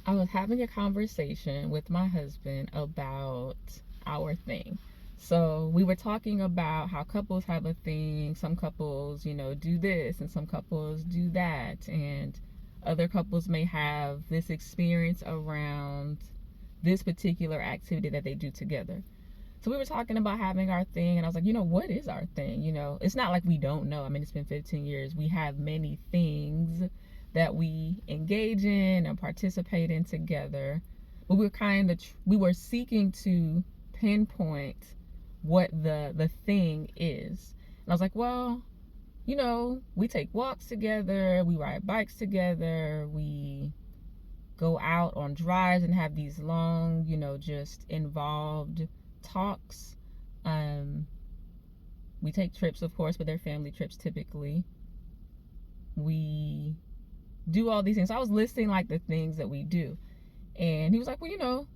I was having a conversation with my husband about our thing. So we were talking about how couples have a thing. Some couples, do this, and some couples do that. And other couples may have this experience around this particular activity that they do together. So we were talking about having our thing, and I was like, what is our thing? It's not like we don't know. I mean, it's been 15 years. We have many things that we engage in and participate in together, but we were seeking to pinpoint what the thing is. And I was like, well, we take walks together, we ride bikes together, we go out on drives and have these long, just involved talks. Um, we take trips, of course, but they're family trips typically. We do all these things. So I was listing like the things that we do. And he was like, well,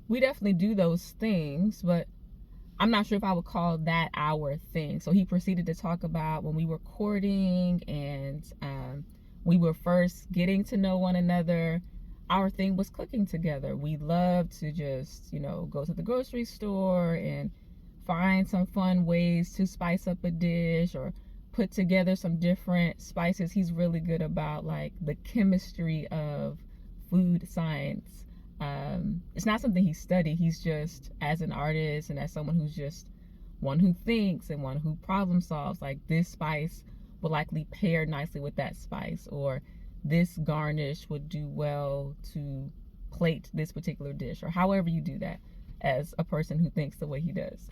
we definitely do those things, but I'm not sure if I would call that our thing. So he proceeded to talk about when we were courting and we were first getting to know one another. Our thing was cooking together. We loved to just, go to the grocery store and find some fun ways to spice up a dish or put together some different spices. He's really good about like the chemistry of food science. It's not something he studied. He's just, as an artist and as someone who's just one who thinks and one who problem solves, like this spice will likely pair nicely with that spice, or this garnish would do well to plate this particular dish, or however you do that as a person who thinks the way he does.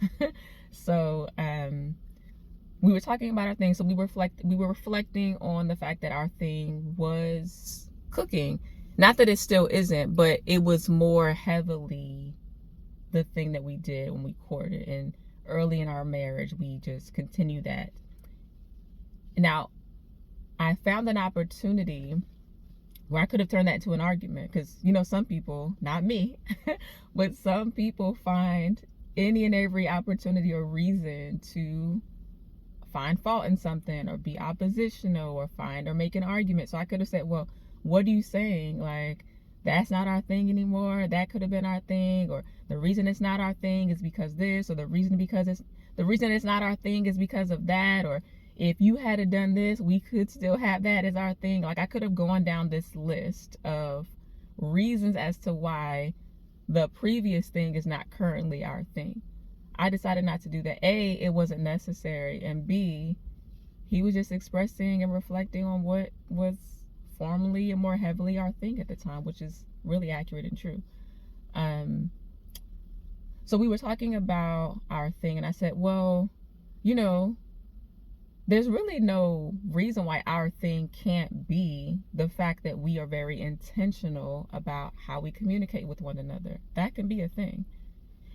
So we were talking about our thing. So we were reflecting on the fact that our thing was cooking. Not that it still isn't, but it was more heavily the thing that we did when we courted. And early in our marriage, we just continued that. Now, I found an opportunity where I could have turned that into an argument, because, some people, not me, but some people find any and every opportunity or reason to find fault in something or be oppositional or make an argument. So I could have said, well, what are you saying? Like, that's not our thing anymore. That could have been our thing. Or the reason it's not our thing is because this, or the reason it's not our thing is because of that. Or if you had done this, we could still have that as our thing. Like, I could have gone down this list of reasons as to why the previous thing is not currently our thing. I decided not to do that. A, it wasn't necessary. And B, he was just expressing and reflecting on what was formerly and more heavily our thing at the time, which is really accurate and true. So we were talking about our thing, and I said, well, there's really no reason why our thing can't be the fact that we are very intentional about how we communicate with one another. That can be a thing.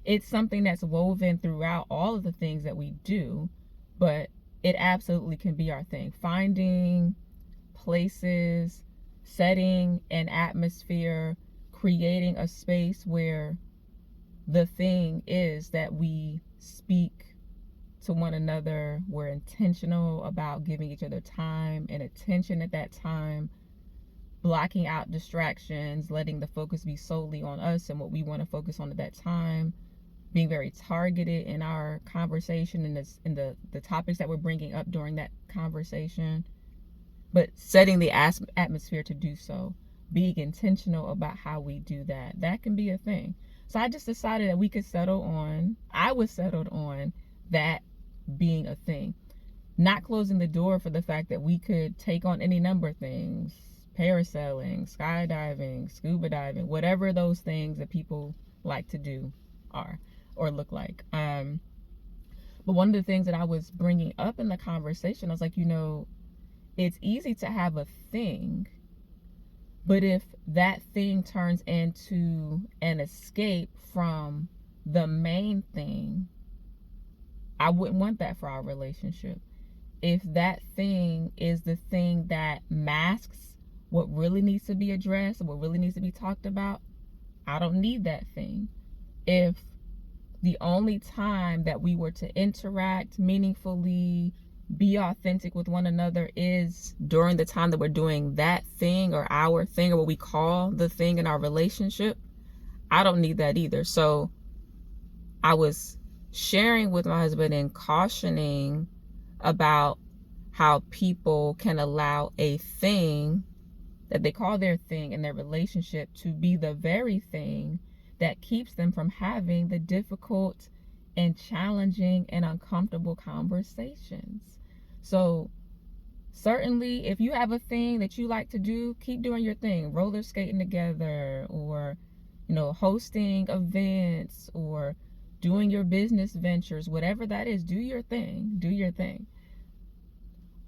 It's something that's woven throughout all of the things that we do, but it absolutely can be our thing. Finding places, setting an atmosphere, creating a space where the thing is that we speak to one another. We're intentional about giving each other time and attention at that time, blocking out distractions, letting the focus be solely on us and what we want to focus on at that time, being very targeted in our conversation and the topics that we're bringing up during that conversation, but setting the atmosphere to do so, being intentional about how we do that. That can be a thing. So I just decided that I was settled on that being a thing. Not closing the door for the fact that we could take on any number of things, parasailing, skydiving, scuba diving, whatever those things that people like to do are or look like. But one of the things that I was bringing up in the conversation, I was like, it's easy to have a thing, but if that thing turns into an escape from the main thing, I wouldn't want that for our relationship. If that thing is the thing that masks what really needs to be addressed, what really needs to be talked about, I don't need that thing. If the only time that we were to interact meaningfully be authentic with one another is during the time that we're doing that thing or our thing or what we call the thing in our relationship, I don't need that either. So I was sharing with my husband and cautioning about how people can allow a thing that they call their thing in their relationship to be the very thing that keeps them from having the difficult and challenging and uncomfortable conversations. So certainly if you have a thing that you like to do, keep doing your thing. Roller skating together, or hosting events, or doing your business ventures, whatever that is, do your thing.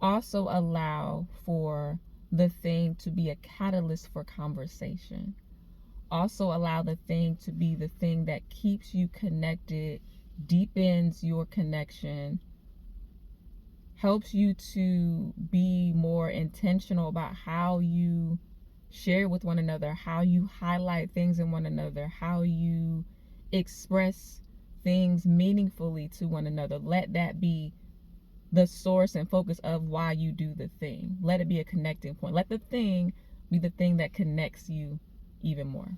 Also allow for the thing to be a catalyst for conversation. Also allow the thing to be the thing that keeps you connected, deepens your connection, helps you to be more intentional about how you share with one another, how you highlight things in one another, how you express things meaningfully to one another. Let that be the source and focus of why you do the thing. Let it be a connecting point. Let the thing be the thing that connects you even more.